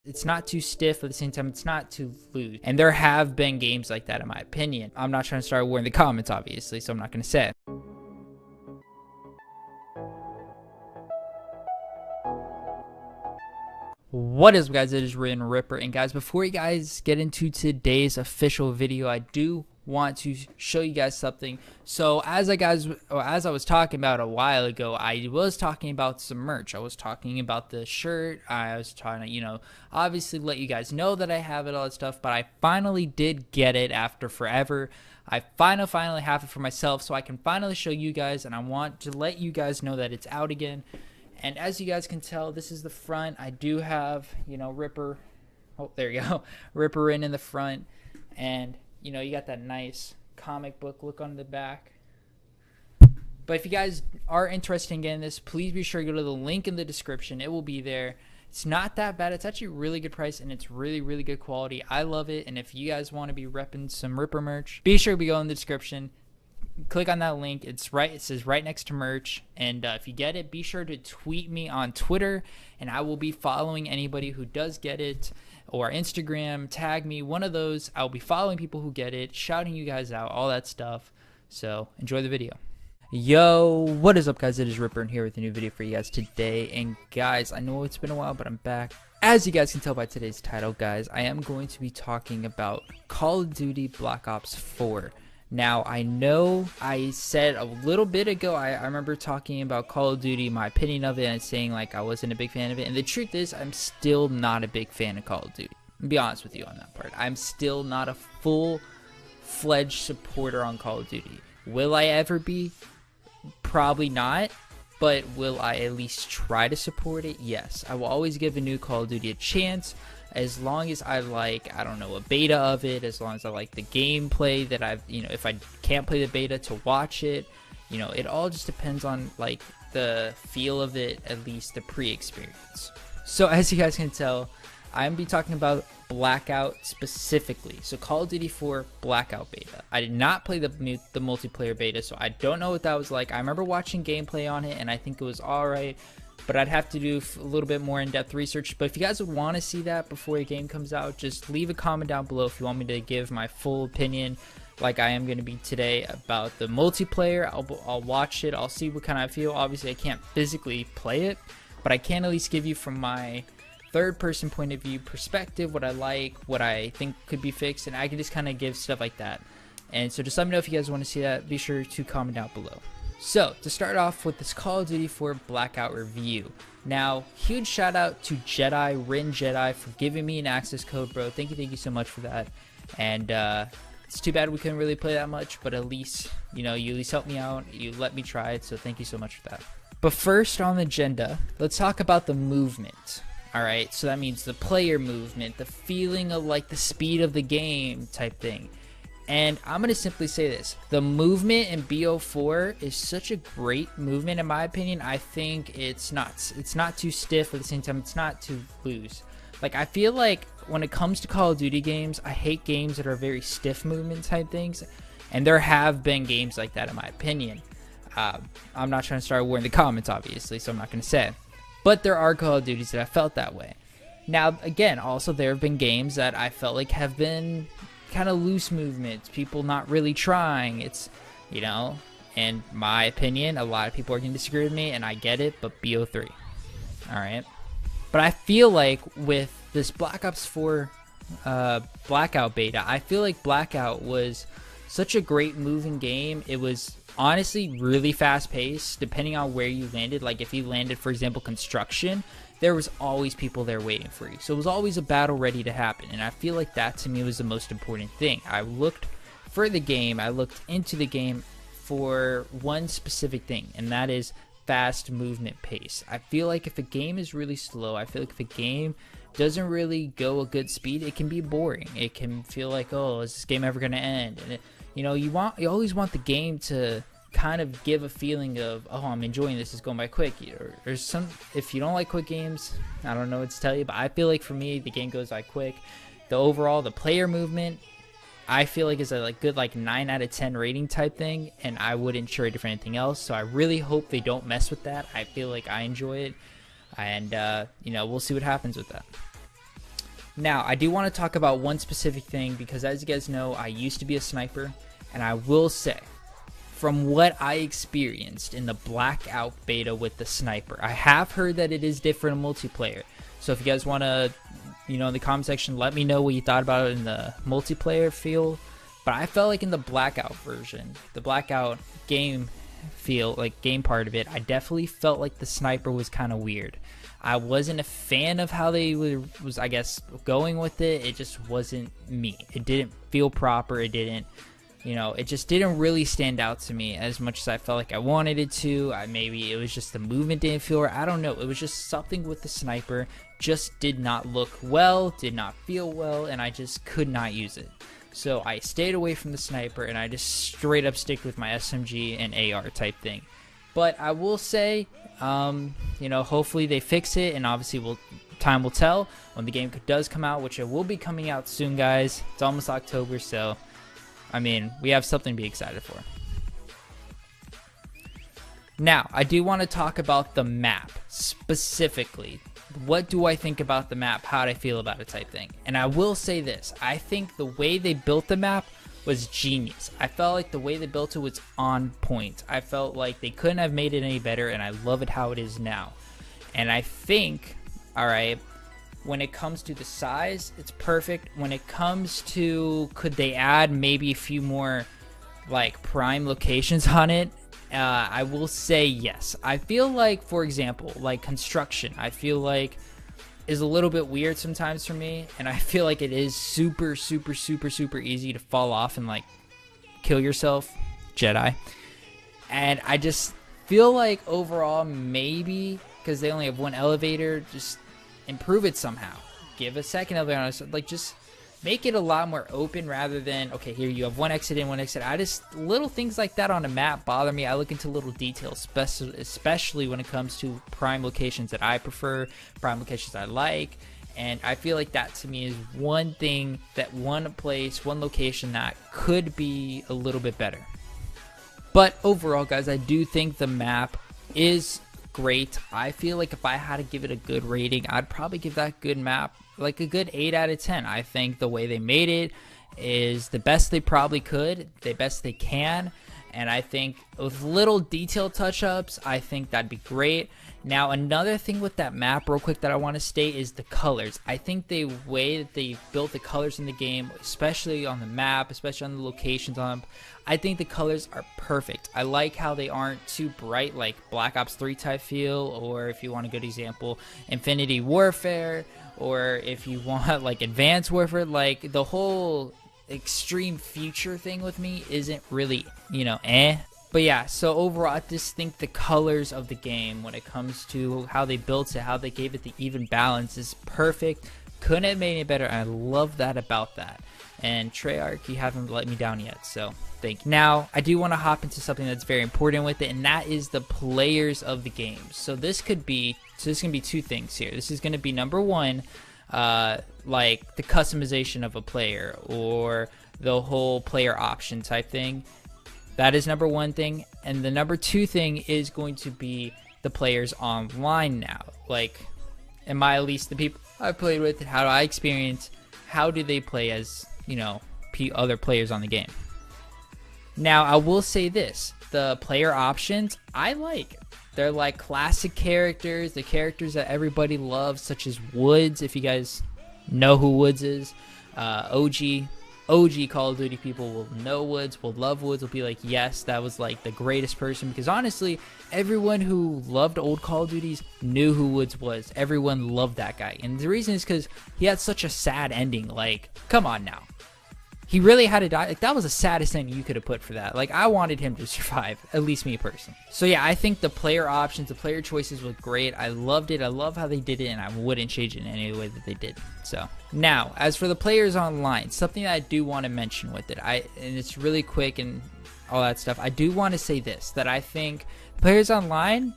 it's not too stiff, at the same time it's not too loose. And there have been games like that in my opinion. I'm not trying to start a war in the comments obviously, so I'm not going to say it. What is up, guys? It is Rhipr, and guys, before you guys get into today's official video, I do want to show you guys something. So as I was talking about a while ago, I was talking about some merch. I was talking about the shirt. I was trying to, obviously let you guys know that I have it, all that stuff, but I finally did get it after forever. I finally have it for myself, so I can finally show you guys, and I want to let you guys know that it's out again. And as you guys can tell, this is the front. I do have, Rhipr. Oh, there you go. Rhipr in the front. And, you got that nice comic book look on the back. But if you guys are interested in getting this, please be sure to go to the link in the description. It will be there. It's not that bad. It's actually a really good price, and it's really, really good quality. I love it. And if you guys want to be repping some Rhipr merch, be sure to go in the description. Click on that link. It says right next to merch, and if you get it, be sure to tweet me on Twitter, and I will be following anybody who does get it, or Instagram, tag me, one of those. I'll be following people who get it, shouting you guys out, all that stuff. So enjoy the video. Yo, what is up, guys? It is Rhipr, and here with a new video for you guys today. And guys, I know it's been a while, but I'm back. As you guys can tell by today's title, guys, I am going to be talking about Call of Duty Black Ops 4. Now, I know I said a little bit ago, I remember talking about Call of Duty, my opinion of it, and saying like I wasn't a big fan of it. And the truth is, I'm still not a big fan of Call of Duty. I'll be honest with you on that part. I'm still not a full-fledged supporter on Call of Duty. Will I ever be? Probably not. But will I at least try to support it? Yes. I will always give a new Call of Duty a chance. As long as I like, I don't know, a beta of it, as long as I like the gameplay that I've, if I can't play the beta, to watch it, it all just depends on like the feel of it, at least the pre-experience. So as you guys can tell, I'm be talking about Blackout specifically. So Call of Duty 4 Blackout beta. I did not play the multiplayer beta, so I don't know what that was like. I remember watching gameplay on it, and I think it was alright. But I'd have to do a little bit more in-depth research. But if you guys would want to see that before your game comes out, just leave a comment down below if you want me to give my full opinion, like I am going to be today, about the multiplayer. I'll watch it. I'll see what kind of feel. Obviously, I can't physically play it, but I can at least give you from my third-person point of view perspective what I like, what I think could be fixed, and I can just kind of give stuff like that. And so just let me know if you guys want to see that. Be sure to comment down below. So, to start off with this Call of Duty 4 Blackout review. Now, huge shout out to Rin Jedi, for giving me an access code, bro. Thank you so much for that. And it's too bad we couldn't really play that much, but at least, you at least helped me out. You let me try it, so thank you so much for that. But first on the agenda, let's talk about the movement. Alright, so that means the player movement, the feeling of like the speed of the game type thing. And I'm going to simply say this. The movement in BO4 is such a great movement in my opinion. I think it's nuts. It's not too stiff, at the same time it's not too loose. Like, I feel like when it comes to Call of Duty games, I hate games that are very stiff movement type things. And there have been games like that in my opinion. I'm not trying to start a war in the comments obviously, so I'm not going to say it. But there are Call of Duties that I felt that way. Now, again, also there have been games that I felt like have been kind of loose movements, people not really trying. It's, in my opinion, a lot of people are going to disagree with me, and I get it, but BO3. Alright. But I feel like with this Black Ops 4 Blackout beta, I feel like Blackout was such a great moving game. It was honestly really fast paced, depending on where you landed. Like if you landed, for example, construction, there was always people there waiting for you. So it was always a battle ready to happen. And I feel like that to me was the most important thing. I looked for the game, I looked into the game for one specific thing, and that is fast movement pace. I feel like if a game is really slow, I feel like if a game doesn't really go a good speed, it can be boring. It can feel like, oh, is this game ever going to end? And you always want the game to kind of give a feeling of, oh, I'm enjoying this, it's going by quick. There's some, if you don't like quick games, I don't know what to tell you, but I feel like for me, the game goes by quick. The player movement, I feel like is a good 9 out of 10 rating type thing, and I wouldn't trade it for anything else. So I really hope they don't mess with that. I feel like I enjoy it, and we'll see what happens with that. Now, I do want to talk about one specific thing because, as you guys know, I used to be a sniper, and I will say, from what I experienced in the Blackout beta with the sniper, I have heard that it is different in multiplayer. So if you guys want to, in the comment section, let me know what you thought about it in the multiplayer feel. But I felt like in the Blackout version, the Blackout game feel, like game part of it, I definitely felt like the sniper was kind of weird. I wasn't a fan of how they was, I guess, going with it. It just wasn't me. It didn't feel proper. It didn't, it just didn't really stand out to me as much as I felt like I wanted it to. Maybe it was just the movement didn't feel right. I don't know. It was just something with the sniper just did not look well, did not feel well, and I just could not use it. So I stayed away from the sniper, and I just straight up stick with my SMG and AR type thing. But I will say, hopefully they fix it, and obviously time will tell when the game does come out, which it will be coming out soon, guys. It's almost October, so we have something to be excited for. Now, I do want to talk about the map specifically. What do I think about the map? How do I feel about it type thing? And I will say this. I think the way they built the map was genius. I felt like the way they built it was on point. I felt like they couldn't have made it any better, and I love it how it is now. And I think, alright, when it comes to the size, it's perfect. When it comes to, could they add maybe a few more like prime locations on it? I will say yes. I feel like, for example, like construction, I feel like is a little bit weird sometimes for me, and I feel like it is super easy to fall off and like kill yourself, Jedi. And I just feel like overall, maybe because they only have one elevator, just improve it somehow. Give a second elevator, like just make it a lot more open rather than, okay, here you have one exit in, one exit. Little things like that on a map bother me. I look into little details, especially when it comes to prime locations that I prefer, prime locations I like. And I feel like that to me is one thing, that one location that could be a little bit better. But overall, guys, I do think the map is great. I feel like if I had to give it a good rating, I'd probably give that good map like a good 8 out of 10. I think the way they made it is the best they probably could, the best they can, and I think with little detail touch-ups, I think that'd be great. Now, another thing with that map real quick that I want to state is the colors. I think the way that they built the colors in the game, especially on the map, especially on the locations on them, I think the colors are perfect. I like how they aren't too bright like Black Ops 3 type feel, or if you want a good example, Infinity Warfare, or if you want like Advanced Warfare. Like the whole extreme future thing with me isn't really, But yeah, so overall, I just think the colors of the game, when it comes to how they built it, how they gave it the even balance, is perfect. Couldn't have made it better, and I love that about that. And Treyarch, you haven't let me down yet, so thank you. Now, I do want to hop into something that's very important with it, and that is the players of the game. So this could be, two things here. This is going to be number one, like the customization of a player, or the whole player option type thing. That is number one thing. And the number two thing is going to be the players online now. Like, am I, at least the people I've played with, how do I experience, how do they play as, other players on the game? Now, I will say this, the player options, I like. They're like classic characters, the characters that everybody loves, such as Woods, if you guys know who Woods is. OG Call of Duty people will know Woods, will love Woods, will be like, yes, that was like the greatest person. Because honestly, everyone who loved old Call of Duties knew who Woods was. Everyone loved that guy. And the reason is because he had such a sad ending. Like, come on now. He really had to die. Like, that was the saddest ending you could have put for that. Like, I wanted him to survive, at least me personally. So yeah, I think the player options, the player choices were great. I loved it. I love how they did it, and I wouldn't change it in any way that they did. So now, as for the players online, something that I do want to mention with it, and it's really quick and all that stuff. I do want to say this, that I think players online,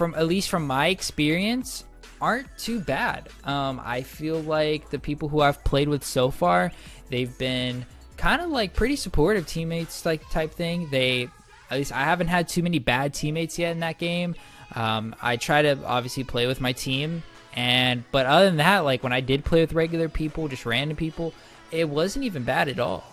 at least from my experience, aren't too bad. I feel like the people who I've played with so far, they've been kind of like pretty supportive teammates, like type thing. At least I haven't had too many bad teammates yet in that game. I try to obviously play with my team, But other than that, like when I did play with regular people, just random people, it wasn't even bad at all.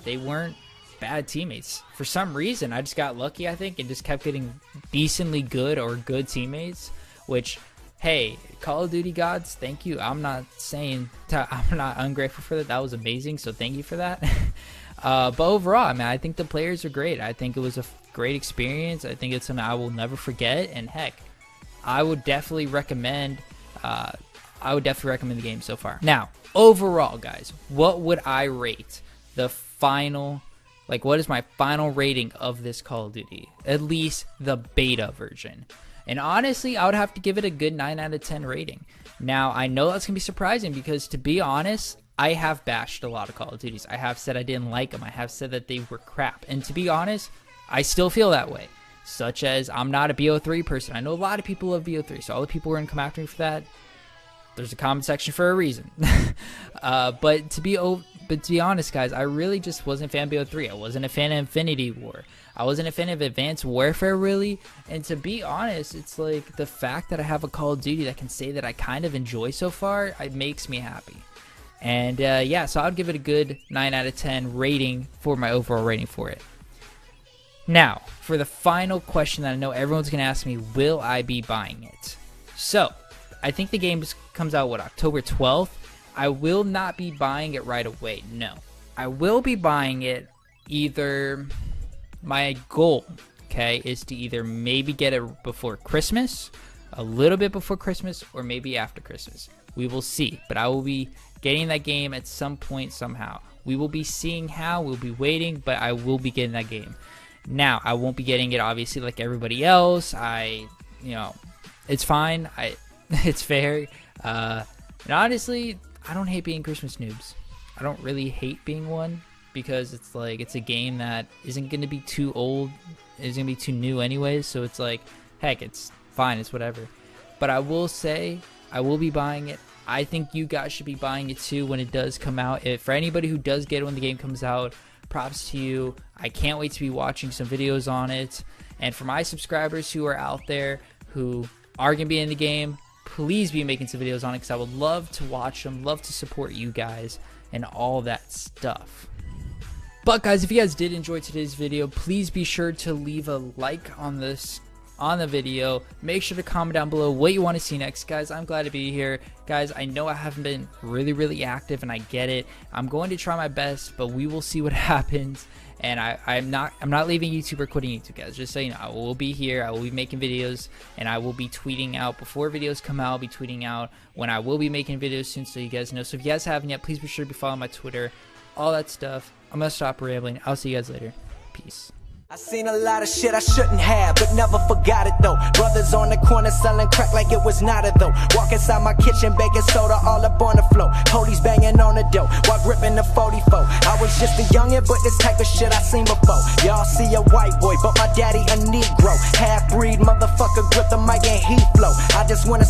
They weren't bad teammates. For some reason, I just got lucky, I think, and just kept getting decently good or good teammates, which, hey, Call of Duty gods, thank you. I'm not I'm not ungrateful for that. That was amazing, so thank you for that. But overall, I mean, I think the players are great. I think it was a great experience. I think it's something I will never forget, and heck, I would definitely recommend the game so far. Now, overall, guys, what would I rate the final, like, what is my final rating of this Call of Duty? At least the beta version. And honestly, I would have to give it a good 9 out of 10 rating. Now, I know that's going to be surprising because, to be honest, I have bashed a lot of Call of Duties. I have said I didn't like them. I have said that they were crap. And to be honest, I still feel that way. Such as, I'm not a BO3 person. I know a lot of people love BO3, so all the people who are going to come after me for that, there's a comment section for a reason. But to be honest, guys, I really just wasn't a fan of BO3. I wasn't a fan of Infinity War. I wasn't a fan of Advanced Warfare, really. And to be honest, it's like the fact that I have a Call of Duty that can say that I kind of enjoy so far, it makes me happy. And yeah, so I'd give it a good 9 out of 10 rating for my overall rating for it. Now, for the final question that I know everyone's going to ask me, will I be buying it? So, I think the game comes out, what, October 12th? I will not be buying it right away, no. I will be buying it either, my goal, okay, is to either maybe get it before Christmas, a little bit before Christmas, or maybe after Christmas. We will see, but I will be getting that game at some point somehow. We will be seeing how, we'll be waiting, but I will be getting that game. Now, I won't be getting it obviously like everybody else. It's fine. It's fair. And honestly, I don't hate being Christmas noobs. I don't really hate being one because it's like, it's a game that isn't going to be too old. It's going to be too new anyways. So it's like, heck, it's fine. It's whatever. But I will say, I will be buying it. I think you guys should be buying it too when it does come out. For anybody who does get it when the game comes out, props to you. I can't wait to be watching some videos on it. And for my subscribers who are out there who are going to be in the game, please be making some videos on it because I would love to watch them, love to support you guys and all that stuff. But guys, if you guys did enjoy today's video, please be sure to leave a like on the video. Make sure to comment down below what you want to see next, guys. I'm glad to be here, guys. I know I haven't been really active, and I get it. I'm going to try my best, but we will see what happens. And I'm not leaving YouTube or quitting YouTube, guys. Just so you know, I will be here. I will be making videos, and I will be tweeting out before videos come out. I'll be tweeting out when I will be making videos soon, so you guys know. So if you guys haven't yet, please be sure to follow my Twitter, all that stuff. I'm gonna stop rambling. I'll see you guys later. Peace. I seen a lot of shit I shouldn't have, but never forgot it though. Brothers on the corner selling crack like it was not a though. Walk inside my kitchen, baking soda all up on the floor. Police banging on the door while gripping the 44. I was just a youngin', but this type of shit I seen before. Y'all see a white boy, but my daddy a Negro. Half-breed motherfucker, grip the mic and he flow. I just wanna